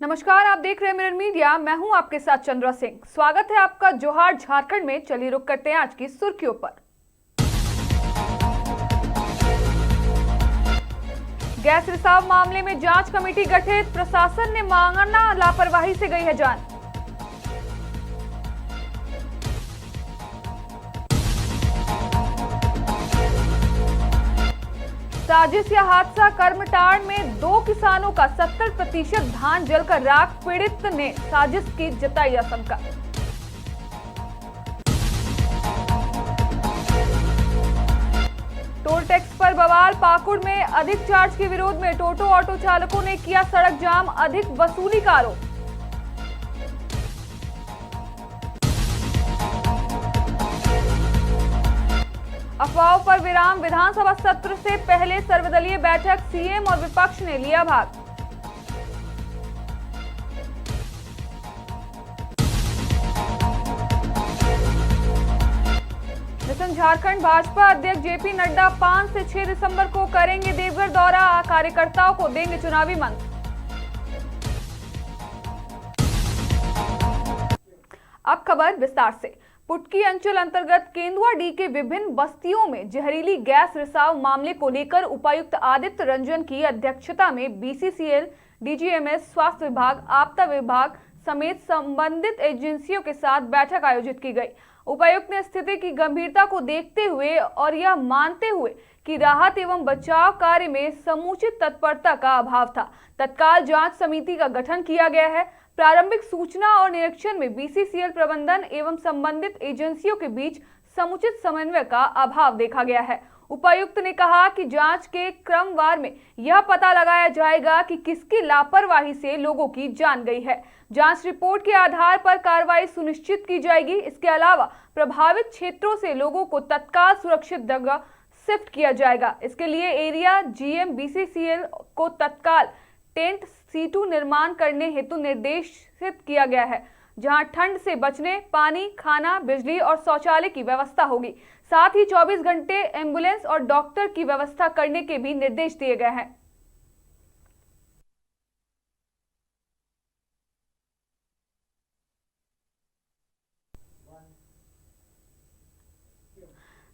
नमस्कार, आप देख रहे हैं मिरर मीडिया। मैं हूं आपके साथ चंद्रा सिंह। स्वागत है आपका जोहार झारखंड में। चलिए रुक करते हैं आज की सुर्खियों पर। गैस रिसाव मामले में जांच कमेटी गठित, प्रशासन ने मांगा लापरवाही से गई है जान। साजिश या हादसा, कर्मटाड़ में 2 किसानों का 70% धान जलकर राख, पीड़ित ने साजिश की जताई आशंका। टोल टैक्स पर बवाल, पाकुड़ में अधिक चार्ज के विरोध में टोटो ऑटो चालकों ने किया सड़क जाम, अधिक वसूली का आरोप। अफवाहों पर विराम, विधानसभा सत्र से पहले सर्वदलीय बैठक, सीएम और विपक्ष ने लिया भाग। मिशन झारखंड, भाजपा अध्यक्ष जेपी नड्डा 5 से 6 दिसंबर को करेंगे देवघर दौरा, कार्यकर्ताओं को देंगे चुनावी मंत्र। अब खबर विस्तार से। पुटकी अंचल अंतर्गत केंदुआडीह के विभिन्न बस्तियों में जहरीली गैस रिसाव मामले को लेकर उपायुक्त आदित्य रंजन की अध्यक्षता में बीसीसीएल, डीजीएमएस, स्वास्थ्य विभाग, आपदा विभाग समेत संबंधित एजेंसियों के साथ बैठक आयोजित की गई। उपायुक्त ने स्थिति की गंभीरता को देखते हुए और यह मानते हुए कि राहत एवं बचाव कार्य में समुचित तत्परता का अभाव था, तत्काल जांच समिति का गठन किया गया है। प्रारंभिक सूचना और निरीक्षण में बीसीसीएल प्रबंधन एवं संबंधित एजेंसियों के बीच समुचित समन्वय का अभाव देखा गया है। उपायुक्त ने कहा कि जांच के क्रमवार में यह पता लगाया जाएगा कि किसकी लापरवाही से लोगों की जान गई है। जांच रिपोर्ट के आधार पर कार्रवाई सुनिश्चित की जाएगी। इसके अलावा प्रभावित क्षेत्रों से लोगों को तत्काल सुरक्षित जगह शिफ्ट किया जाएगा। इसके लिए एरिया जीएम बीसीसीएल को तत्काल टेंट सीटू निर्माण करने हेतु निर्देशित किया गया है, जहां ठंड से बचने पानी, खाना, बिजली और शौचालय की व्यवस्था होगी। साथ ही 24 घंटे एम्बुलेंस और डॉक्टर की व्यवस्था करने के भी निर्देश दिए गए हैं।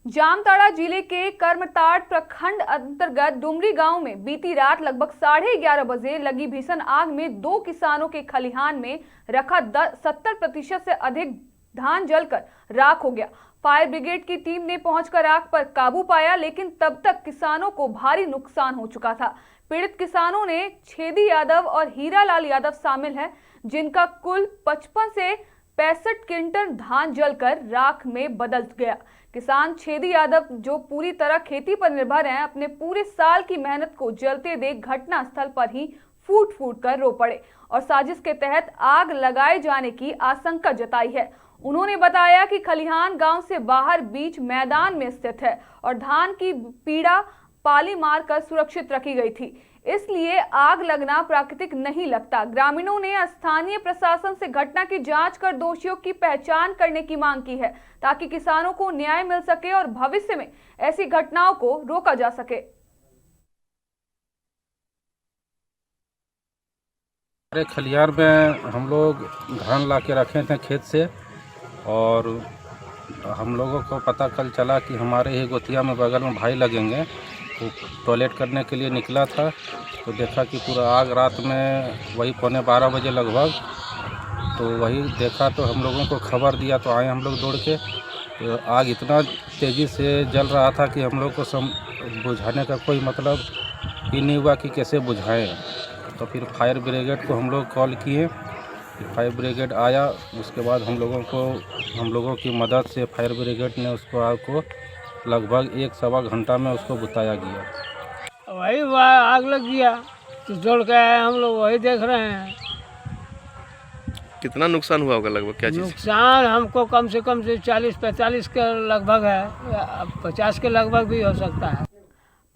जामताड़ा जिले के कर्मताड़ प्रखंड अंतर्गत डुमरी गांव में बीती रात लगभग 11:30 बजे लगी भीषण आग में 2 किसानों के खलिहान में रखा 70% से अधिक धान जलकर राख हो गया। फायर ब्रिगेड की टीम ने पहुंचकर आग पर काबू पाया, लेकिन तब तक किसानों को भारी नुकसान हो चुका था। पीड़ित किसानों ने छेदी यादव और हीरालाल यादव शामिल हैं, जिनका कुल 55 से 65 क्विंटल धान जलकर राख में बदल गया। किसान छेदी यादव, जो पूरी तरह खेती पर निर्भर हैं, अपने पूरे साल की मेहनत को जलते देख घटना स्थल पर ही फूट फूट कर रो पड़े और साजिश के तहत आग लगाए जाने की आशंका जताई है। उन्होंने बताया कि खलिहान गांव से बाहर बीच मैदान में स्थित है और धान की पीड़ा पाली मारकर सुरक्षित रखी गई थी, इसलिए आग लगना प्राकृतिक नहीं लगता। ग्रामीणों ने स्थानीय प्रशासन से घटना की जांच कर दोषियों की पहचान करने की मांग की है, ताकि किसानों को न्याय मिल सके और भविष्य में ऐसी घटनाओं को रोका जा सके। खलियार में हम लोग धान ला के रखे थे खेत से, और हम लोगों को पता कल चला कि हमारे ही गोतिया में बगल में भाई लगेंगे, वो टॉयलेट करने के लिए निकला था तो देखा कि पूरा आग रात में वही 11:15 बजे लगभग, तो वही देखा तो हम लोगों को खबर दिया तो आए हम लोग दौड़ के। तो आग इतना तेज़ी से जल रहा था कि हम लोग को बुझाने का कोई मतलब ही नहीं हुआ कि कैसे बुझाएं। तो फिर फायर ब्रिगेड को हम लोग कॉल किए, फायर ब्रिगेड आया। उसके बाद हम लोगों की मदद से फायर ब्रिगेड ने उसको आग को लगभग 1-1.25 घंटा में उसको बुताया गया। वही आग लग गया तो जोड़ के आए हम लोग, वही देख रहे हैं। कितना नुकसान हुआ होगा लगभग, क्या चीज़? नुकसान हमको कम से 40-45 के लगभग है, 50 के लगभग भी हो सकता है।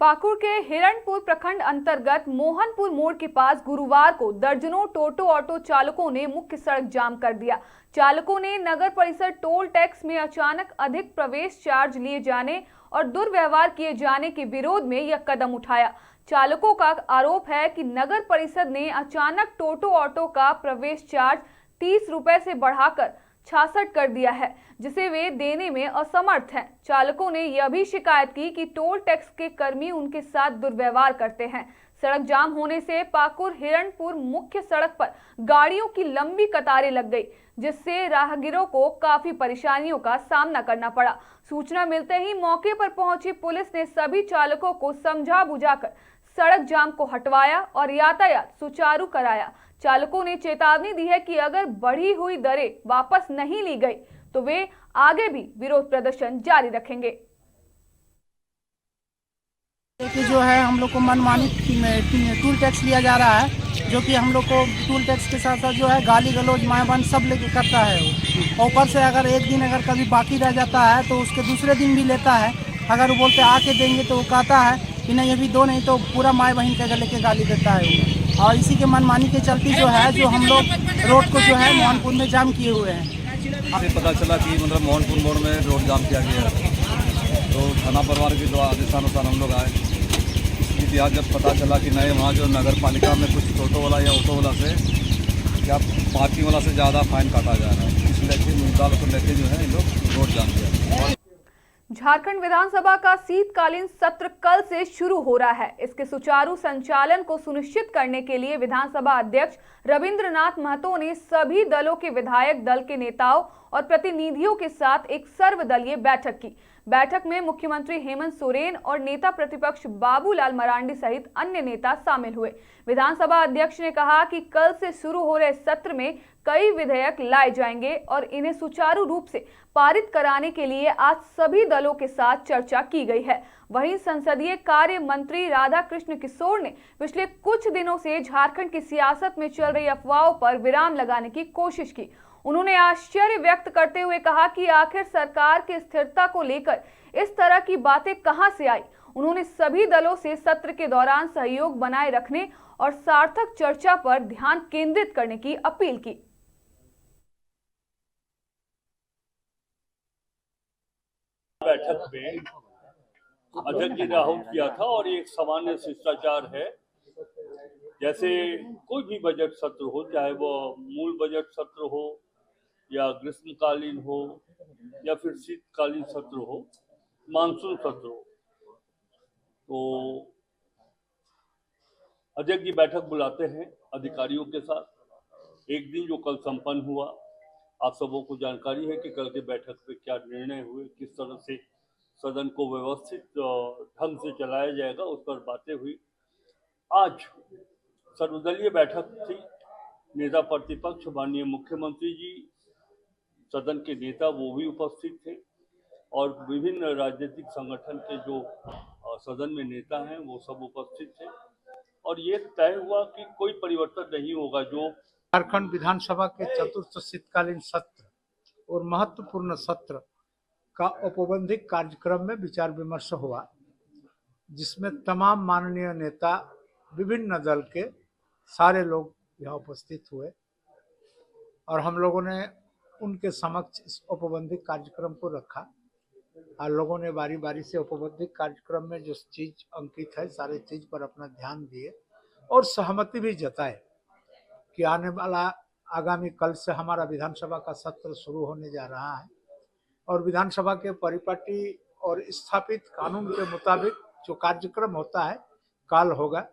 पाकुड़ के हिरणपुर प्रखंड अंतर्गत मोहनपुर मोड़ के पास गुरुवार को दर्जनों टोटो ऑटो चालकों ने मुख्य सड़क जाम कर दिया। चालकों ने नगर परिषद टोल टैक्स में अचानक अधिक प्रवेश चार्ज लिए जाने और दुर्व्यवहार किए जाने के विरोध में यह कदम उठाया। चालकों का आरोप है कि नगर परिषद ने अचानक टोटो ऑटो का प्रवेश चार्ज 30 रुपए से बढ़ाकर 66 कर दिया है, जिसे वे देने में असमर्थ हैं। चालकों ने यह भी शिकायत की कि टोल टैक्स के कर्मी उनके साथ दुर्व्यवहार करते हैं। सड़क जाम होने से पाकुड़ हिरणपुर मुख्य सड़क पर गाड़ियों की लंबी कतारें लग गई, जिससे राहगीरों को काफी परेशानियों का सामना करना पड़ा। सूचना मिलते ही मौके पर पहुंची पुलिस ने सभी चालकों को समझा बुझाकर सड़क जाम को हटवाया और यातायात सुचारू कराया। चालकों ने चेतावनी दी है कि अगर बढ़ी हुई दरें वापस नहीं ली गई तो वे आगे भी विरोध प्रदर्शन जारी रखेंगे। कि जो है हम लोग को मनमानी टूल टैक्स लिया जा रहा है, जो कि हम लोग को टूल टैक्स के साथ साथ जो है गाली गलौज मायाबंद सब लेके करता है वो। ऊपर से अगर एक दिन अगर कभी बाकी रह जाता है तो उसके दूसरे दिन भी लेता है। अगर वो बोलते आके देंगे तो वो कहता है कि नहीं अभी दो, नहीं तो पूरा माए बहन का गले के गाली देता है वो। और इसी के मनमानी के चलते जो है जो हम लोग रोड को जो है मोहनपुर में जाम किए हुए हैं। पता चला कि मतलब मोहनपुर मोड़ में रोड जाम किया गया है, तो थाना परिवार के जो आदेशानुसार हम लोग आए। इसके बाद जब पता चला कि नहीं वहाँ जो नगर पालिका में कुछ टोटो वाला या ऑटो वाला से या पार्किंग वाला से ज़्यादा फाइन काटा जा रहा है, इसलिए मुद्दा को लेके जो है ये लोग रोड जाम किया। झारखंड विधानसभा का शीतकालीन सत्र कल से शुरू हो रहा है। इसके सुचारू संचालन को सुनिश्चित करने के लिए विधानसभा अध्यक्ष रविंद्रनाथ महतो ने सभी दलों के विधायक दल के नेताओं और प्रतिनिधियों के साथ एक सर्वदलीय बैठक की। बैठक में मुख्यमंत्री हेमंत सोरेन और नेता प्रतिपक्ष बाबूलाल मरांडी सहित अन्य नेता शामिल हुए। विधानसभा अध्यक्ष ने कहा कि कल से शुरू हो रहे सत्र में कई विधेयक लाए जाएंगे और इन्हें सुचारू रूप से पारित कराने के लिए आज सभी दलों के साथ चर्चा की गई है। वहीं संसदीय कार्य मंत्री राधाकृष्ण किशोर ने पिछले कुछ दिनों से झारखंड की सियासत में चल रही अफवाहों पर विराम लगाने की कोशिश की। उन्होंने आश्चर्य व्यक्त करते हुए कहा कि आखिर सरकार की स्थिरता को लेकर इस तरह की बातें कहां से आई। उन्होंने सभी दलों से सत्र के दौरान सहयोग बनाए रखने और सार्थक चर्चा पर ध्यान केंद्रित करने की अपील की। बैठक में अध्यक्ष जी ने आह्वान किया था और ये एक सामान्य शिष्टाचार है। जैसे कोई भी बजट सत्र हो, चाहे वो मूल बजट सत्र हो या ग्रीष्मकालीन हो या फिर शीतकालीन सत्र हो, मानसून सत्र हो, तो अध्यक्ष जी बैठक बुलाते हैं अधिकारियों के साथ। एक दिन जो कल संपन्न हुआ, आप सबों को जानकारी है कि कल के बैठक में क्या निर्णय हुए, किस तरह से सदन को व्यवस्थित ढंग से चलाया जाएगा, उस पर बातें हुई। आज सर्वदलीय बैठक थी। नेता प्रतिपक्ष माननीय मुख्यमंत्री जी, सदन के नेता वो भी उपस्थित थे और विभिन्न राजनीतिक संगठन के जो सदन में नेता हैं वो सब उपस्थित थे और ये तय हुआ कि कोई परिवर्तन नहीं होगा। जो झारखंड विधानसभा के चतुर्थ शीतकालीन सत्र और महत्वपूर्ण सत्र का औपबंधिक कार्यक्रम में विचार विमर्श हुआ, जिसमें तमाम माननीय नेता, विभिन्न दल के सारे लोग यहाँ उपस्थित हुए और हम लोगों ने उनके समक्ष इस औपबंधिक कार्यक्रम को रखा और लोगों ने बारी बारी से औपबंधिक कार्यक्रम में जो चीज अंकित है सारे चीज पर अपना ध्यान दिए और सहमति भी जताए कि आने वाला आगामी कल से हमारा विधानसभा का सत्र शुरू होने जा रहा है और विधानसभा के परिपाटी और स्थापित कानून के मुताबिक जो कार्यक्रम होता है काल होगा।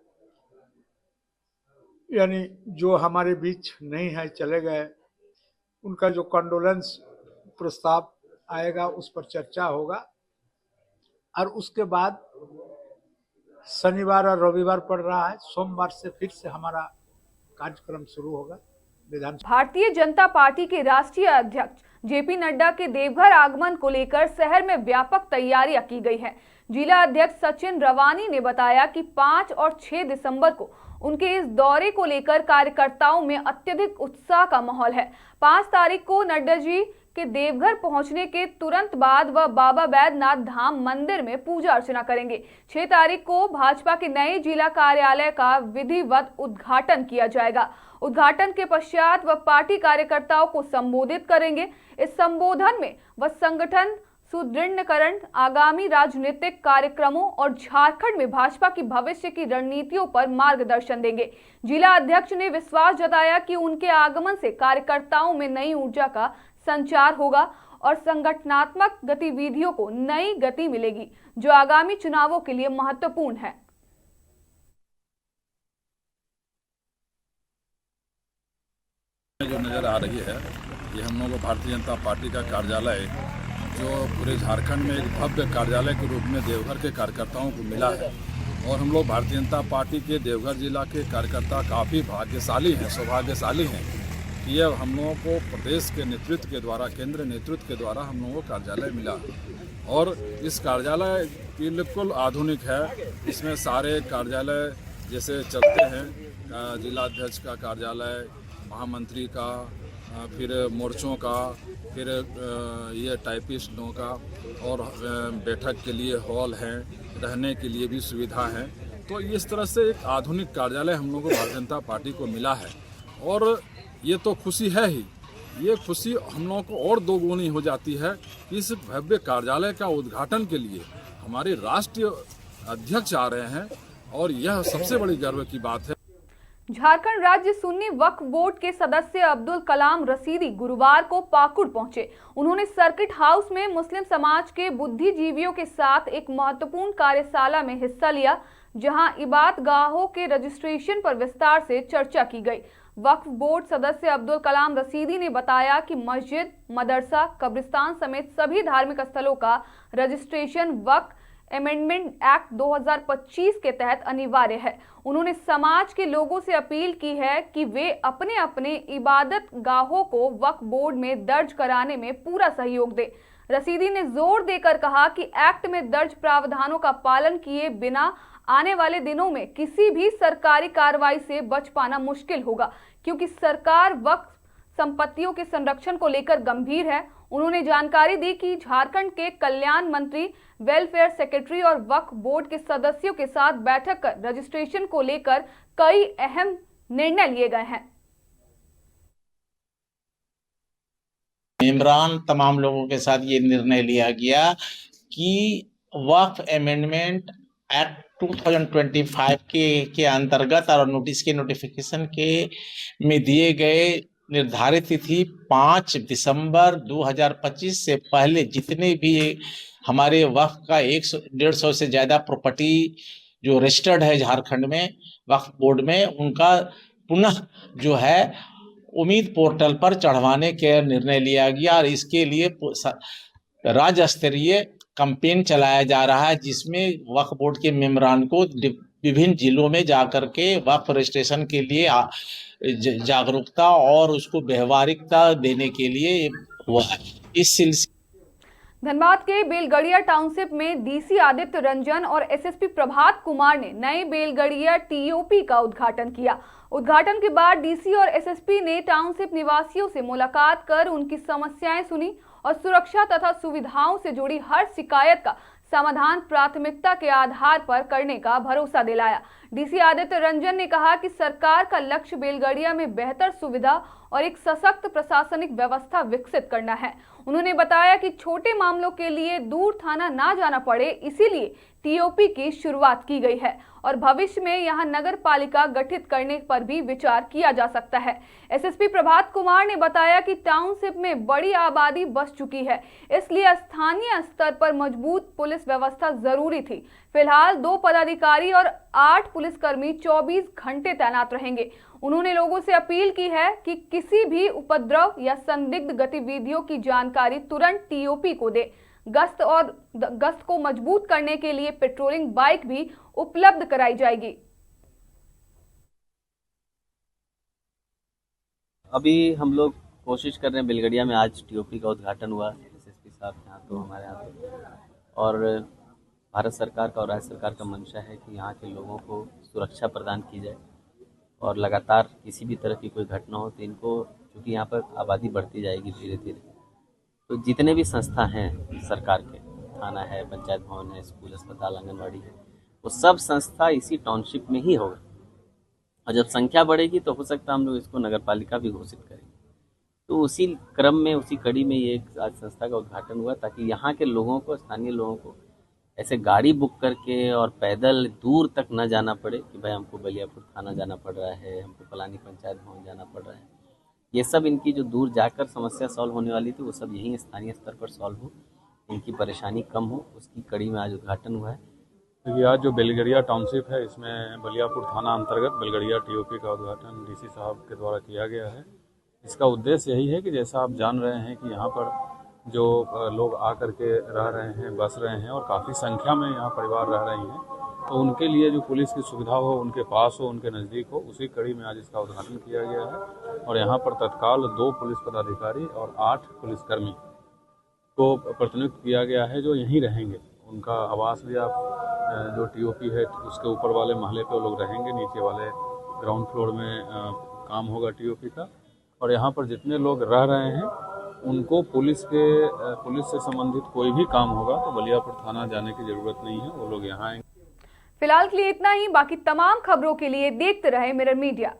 यानी जो हमारे बीच नहीं है, चले गए, उनका जो कंडोलेंस प्रस्ताव आएगा उस पर चर्चा होगा और उसके बाद शनिवार और रविवार पड़ रहा है, सोमवार से फिर से हमारा कार्यक्रम शुरू होगा। भारतीय जनता पार्टी के राष्ट्रीय अध्यक्ष जेपी नड्डा के देवघर आगमन को लेकर शहर में व्यापक तैयारियां की गई है। जिला अध्यक्ष सचिन रवानी ने बताया कि 5 और 6 दिसंबर को उनके इस दौरे को लेकर कार्यकर्ताओं में अत्यधिक उत्साह का माहौल है। 5 तारीख को नड्डा जी के देवघर पहुंचने के तुरंत बाद वह बाबा बैद्यनाथ धाम मंदिर में पूजा अर्चना करेंगे। 6 तारीख को भाजपा के नए जिला कार्यालय का विधिवत उद्घाटन किया जाएगा। उद्घाटन के पश्चात वह पार्टी कार्यकर्ताओं को संबोधित करेंगे। इस संबोधन में वह संगठन सुदृढ़ीकरण, आगामी राजनीतिक कार्यक्रमों और झारखंड में भाजपा की भविष्य की रणनीतियों पर मार्गदर्शन देंगे। जिला अध्यक्ष ने विश्वास जताया कि उनके आगमन से कार्यकर्ताओं में नई ऊर्जा का संचार होगा और संगठनात्मक गतिविधियों को नई गति मिलेगी, जो आगामी चुनावों के लिए महत्वपूर्ण है। जो नज़र आ रही है, ये हम लोगों को भारतीय जनता पार्टी का कार्यालय, जो पूरे झारखंड में एक भव्य कार्यालय के रूप में देवघर के कार्यकर्ताओं को मिला है। और हम लोग भारतीय जनता पार्टी के देवघर जिला के कार्यकर्ता काफ़ी भाग्यशाली हैं, सौभाग्यशाली हैं कि यह हम लोगों को प्रदेश के नेतृत्व के द्वारा, केंद्र नेतृत्व के द्वारा हम लोगों को कार्यालय मिला। और इस कार्यालय बिल्कुल आधुनिक है। इसमें सारे कार्यालय जैसे चलते हैं, जिलाध्यक्ष का कार्यालय, महामंत्री का, फिर मोर्चों का, फिर ये टाइपिस्टों का, और बैठक के लिए हॉल हैं, रहने के लिए भी सुविधा है। तो इस तरह से एक आधुनिक कार्यालय हम लोगों को भारतीय जनता पार्टी को मिला है। और ये तो खुशी है ही, ये खुशी हम लोगों को और दोगुनी हो जाती है कि इस भव्य कार्यालय का उद्घाटन के लिए हमारे राष्ट्रीय अध्यक्ष आ रहे हैं, और यह सबसे बड़ी गर्व की बात है। झारखंड राज्य सुन्नी वक्फ बोर्ड के सदस्य अब्दुल कलाम रशीदी गुरुवार को पाकुड़ पहुंचे। उन्होंने सर्किट हाउस में मुस्लिम समाज के बुद्धिजीवियों के साथ एक महत्वपूर्ण कार्यशाला में हिस्सा लिया, जहां इबादत गाहों के रजिस्ट्रेशन पर विस्तार से चर्चा की गई। वक्फ बोर्ड सदस्य अब्दुल कलाम रशीदी ने बताया कि मस्जिद, मदरसा, कब्रिस्तान समेत सभी धार्मिक स्थलों का रजिस्ट्रेशन वक्फ अमेंडमेंट एक्ट 2025 के तहत अनिवार्य है। उन्होंने समाज के लोगों से अपील की है कि वे अपने अपने इबादत गाहों को वक्फ बोर्ड में दर्ज कराने में पूरा सहयोग दें। रशीदी ने जोर देकर कहा कि एक्ट में दर्ज प्रावधानों का पालन किए बिना आने वाले दिनों में किसी भी सरकारी कार्रवाई से बच पाना मुश्किल होगा, क्योंकि सरकार वक्फ संपत्तियों के संरक्षण को लेकर गंभीर है। उन्होंने जानकारी दी कि झारखंड के कल्याण मंत्री, वेलफेयर सेक्रेटरी और वक्फ बोर्ड के सदस्यों के साथ बैठक कर रजिस्ट्रेशन को लेकर कई अहम निर्णय लिए गए हैं। इमरान तमाम लोगों के साथ ये निर्णय लिया गया कि वक्फ अमेंडमेंट एक्ट 2025 के अंतर्गत और नोटिस के नोटिफिकेशन के में दिए गए निर्धारित तिथि 5 दिसंबर 2025 से पहले जितने भी हमारे वक्फ का 150 से ज़्यादा प्रॉपर्टी जो रजिस्टर्ड है झारखंड में वक्फ बोर्ड में, उनका पुनः जो है उम्मीद पोर्टल पर चढ़वाने का निर्णय लिया गया। और इसके लिए राज्य स्तरीय कैंपेन चलाया जा रहा है, जिसमें वक्फ बोर्ड के मेंबरान को विभिन्न जिलों में जाकर के वक्फ रजिस्ट्रेशन के लिए जागरूकता और उसको व्यवहारिकता देने के लिए हुआ है। इस सिलसिले धनबाद के बेलगड़िया टाउनशिप में डीसी आदित्य रंजन और एसएसपी प्रभात कुमार ने नए बेलगड़िया टीओपी का उद्घाटन किया। उद्घाटन के बाद डीसी और एसएसपी ने टाउनशिप निवासियों से मुलाकात कर उनकी समस्याएं सुनी और सुरक्षा तथा सुविधाओं से जुड़ी हर शिकायत का समाधान प्राथमिकता के आधार पर करने का भरोसा दिलाया। डीसी आदित्य रंजन ने कहा कि सरकार का लक्ष्य बेलगड़िया में बेहतर सुविधा और एक सशक्त प्रशासनिक व्यवस्था विकसित करना है। उन्होंने बताया कि छोटे मामलों के लिए दूर थाना ना जाना पड़े, इसीलिए टीओपी की शुरुआत की गई है और भविष्य में यहां नगर पालिका गठित करने पर भी विचार किया जा सकता है। एसएसपी प्रभात कुमार ने बताया कि टाउनशिप में बड़ी आबादी बस चुकी है, इसलिए स्थानीय स्तर पर मजबूत पुलिस व्यवस्था जरूरी थी। फिलहाल 2 पदाधिकारी और 8 पुलिसकर्मी 24 घंटे तैनात रहेंगे। उन्होंने लोगों से अपील की है कि किसी भी उपद्रव या संदिग्ध गतिविधियों की जानकारी तुरंत टीओपी को दे। गश्त को मजबूत करने के लिए पेट्रोलिंग बाइक भी उपलब्ध कराई जाएगी। अभी हम लोग कोशिश कर रहे हैं, बेलगड़िया में आज टीओपी का उद्घाटन हुआ एसएसपी साहब यहाँ तो हमारे यहाँ तो, और भारत सरकार का और राज्य सरकार का मंशा है कि यहाँ के लोगों को सुरक्षा प्रदान की जाए। और लगातार किसी भी तरह की कोई घटना हो तो इनको, क्योंकि यहाँ पर आबादी बढ़ती जाएगी धीरे धीरे, तो जितने भी संस्था हैं सरकार के, थाना है, पंचायत भवन है, स्कूल, अस्पताल, आंगनवाड़ी है, वो सब संस्था इसी टाउनशिप में ही होगा। और जब संख्या बढ़ेगी तो हो सकता है हम लोग इसको नगर पालिका भी घोषित करेंगे। तो उसी क्रम में, उसी कड़ी में ये एक आज संस्था का उद्घाटन हुआ, ताकि यहाँ के लोगों को, स्थानीय लोगों को ऐसे गाड़ी बुक करके और पैदल दूर तक न जाना पड़े कि भाई हमको बलियापुर थाना जाना पड़ रहा है, हमको फलानी पंचायत भवन जाना पड़ रहा है। ये सब इनकी जो दूर जाकर समस्या सॉल्व होने वाली थी, वो सब यहीं स्थानीय स्तर पर सॉल्व हो, इनकी परेशानी कम हो, उसकी कड़ी में आज उद्घाटन हुआ है। क्योंकि आज जो बेलगड़िया टाउनशिप है, इसमें बलियापुर थाना अंतर्गत बेलगड़िया टीओपी का उद्घाटन डीसी साहब के द्वारा किया गया है। इसका उद्देश्य यही है कि जैसा आप जान रहे हैं कि यहाँ पर जो लोग आकर के रह रहे हैं, बस रहे हैं और काफ़ी संख्या में यहाँ परिवार रह रही हैं, तो उनके लिए जो पुलिस की सुविधा हो, उनके पास हो, उनके नज़दीक हो, उसी कड़ी में आज इसका उद्घाटन किया गया है। और यहाँ पर तत्काल 2 पुलिस पदाधिकारी और 8 पुलिसकर्मी को प्रतिनियुक्त किया गया है, जो यहीं रहेंगे। उनका आवास भी आप जो टीओपी है उसके ऊपर वाले महले पे वो लोग रहेंगे, नीचे वाले ग्राउंड फ्लोर में काम होगा टीओपी का। और यहाँ पर जितने लोग रह रहे हैं उनको पुलिस से संबंधित कोई भी काम होगा तो बलियापुर थाना जाने की ज़रूरत नहीं है, वो लोग यहाँ आएंगे। फिलहाल के लिए इतना ही। बाकी तमाम खबरों के लिए देखते रहे मिरर मीडिया।